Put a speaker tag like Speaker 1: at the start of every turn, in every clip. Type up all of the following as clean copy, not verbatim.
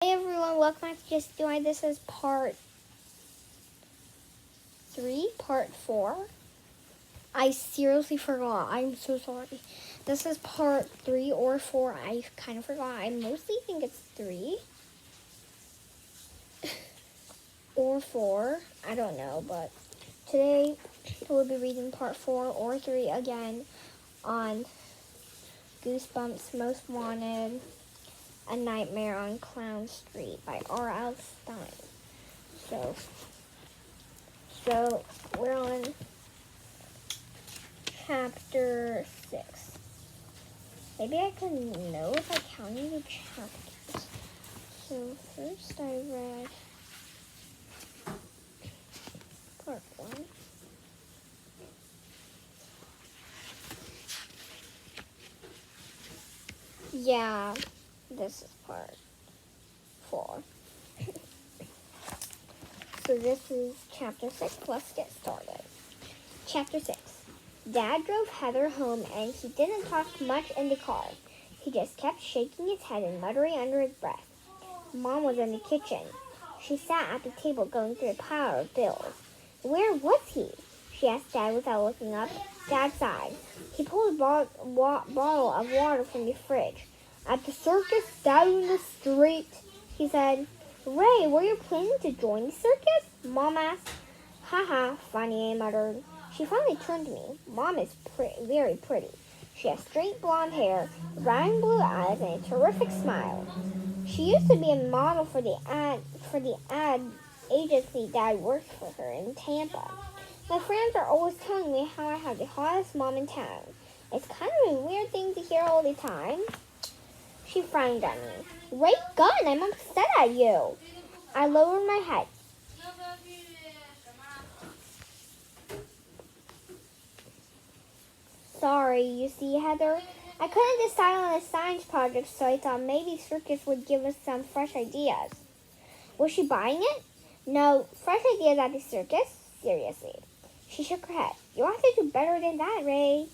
Speaker 1: Hey everyone, welcome back to Just Doing. This is part 4. I seriously forgot. I'm so sorry. This is part 3 or 4. I kind of forgot. I mostly think it's 3 or 4. I don't know, but today we'll be reading part 4 or 3 again on Goosebumps Most Wanted, A Nightmare on Clown Street by R.L. Stein. So we're on chapter 6. Maybe I can know if I counted the chapters. So first I read part 1. Yeah, this is part 4. So this is chapter 6. Let's get started. Chapter 6. Dad drove Heather home and he didn't talk much in the car. He just kept shaking his head and muttering under his breath. Mom was in the kitchen. She sat at the table going through a pile of bills. Where was he? She asked Dad without looking up. Dad sighed. He pulled a bottle of water from the fridge. At the circus down the street, he said. Ray, were you planning to join the circus? Mom asked. Haha, funny, I muttered. She finally turned to me. Mom is very pretty. She has straight blonde hair, round blue eyes, and a terrific smile. She used to be a model for the ad agency Dad worked for her in Tampa. My friends are always telling me how I have the hottest mom in town. It's kind of a weird thing to hear all the time. She frowned at me. Ray Gunn, I'm upset at you. I lowered my head. Sorry, you see, Heather, I couldn't decide on a science project, so I thought maybe circus would give us some fresh ideas. Was she buying it? No, fresh ideas at the circus? Seriously. She shook her head. You'll have to do better than that, Ray.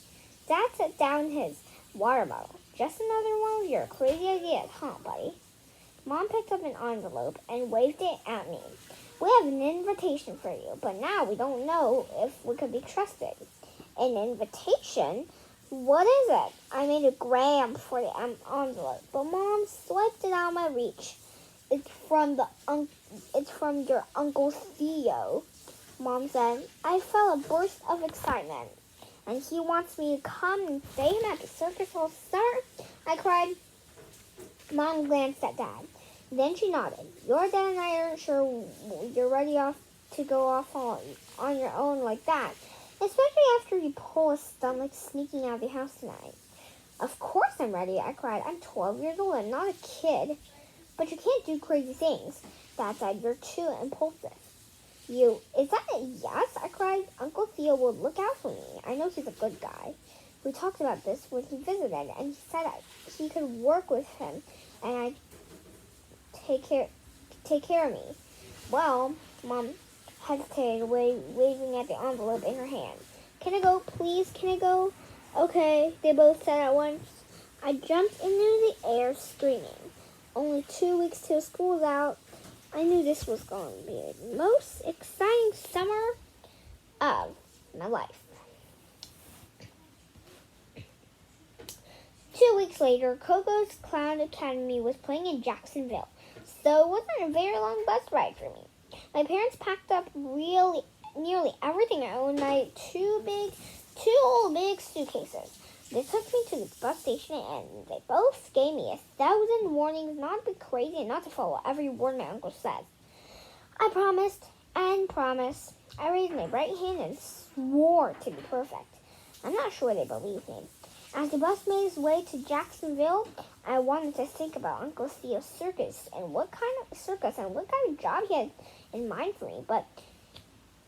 Speaker 1: Dad set down his water bottle. Just another one of your crazy ideas, huh, buddy? Mom picked up an envelope and waved it at me. We have an invitation for you, but now we don't know if we could be trusted. An invitation? What is it? I made a gram for the envelope, but Mom slipped it out of my reach. It's from your Uncle Theo, Mom said. I felt a burst of excitement. And he wants me to come and stay him at the circus all summer? I cried. Mom glanced at Dad. Then she nodded. Your dad and I aren't sure you're ready to go off on your own like that. Especially after you pull a stunt like sneaking out of the house tonight. Of course I'm ready, I cried. I'm 12 years old. I'm not a kid. But you can't do crazy things. Dad said, you're too impulsive. Is that a yes? I cried. Uncle Theo will look out for me. I know he's a good guy. We talked about this when he visited, and he said he could work with him, and I'd take care of me. Well, Mom hesitated, waving at the envelope in her hand. Can I go, please? Can I go? Okay, they both said at once. I jumped into the air, screaming. Only 2 weeks till school's out. I knew this was going to be the most exciting summer of my life. 2 weeks later, Coco's Clown Academy was playing in Jacksonville, so it wasn't a very long bus ride for me. My parents packed up nearly everything I owned in my two old big suitcases. They took me to the bus station and they both gave me 1,000 warnings not to be crazy and not to follow every word my uncle said. I promised and promised. I raised my right hand and swore to be perfect. I'm not sure they believed me. As the bus made its way to Jacksonville, I wanted to think about Uncle Theo's circus and what kind of job he had in mind for me, but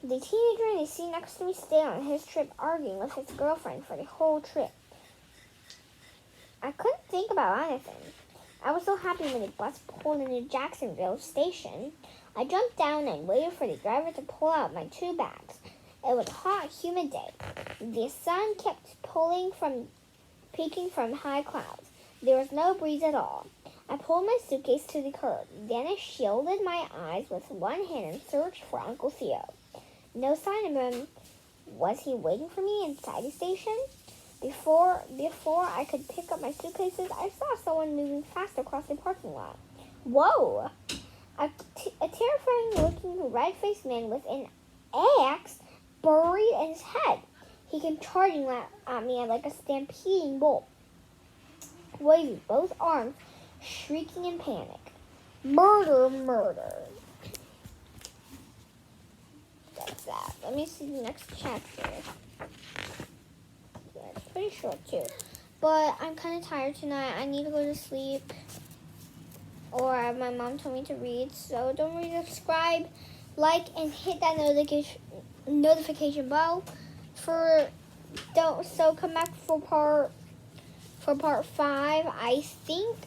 Speaker 1: the teenager in the seat next to me stayed on his trip arguing with his girlfriend for the whole trip. I couldn't think about anything. I was so happy when the bus pulled into Jacksonville station. I jumped down and waited for the driver to pull out my 2 bags. It was a hot, humid day. The sun kept peeking from high clouds. There was no breeze at all. I pulled my suitcase to the curb. Then I shielded my eyes with one hand and searched for Uncle Theo. No sign of him. Was he waiting for me inside the station? Before I could pick up my suitcases, I saw someone moving fast across the parking lot. Whoa! A terrifying-looking red-faced man with an axe buried in his head. He came charging at me like a stampeding bull, waving both arms, shrieking in panic. Murder, murder. That's that. Let me see the next chapter. Yeah, it's pretty short too. But I'm kind of tired tonight. I need to go to sleep. Or my mom told me to read. So don't forget to subscribe, like, and hit that notification bell. So come back for part 5. I think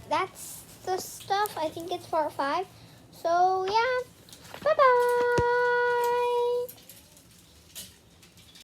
Speaker 1: that's the stuff. I think it's part 5. So yeah. Bye bye.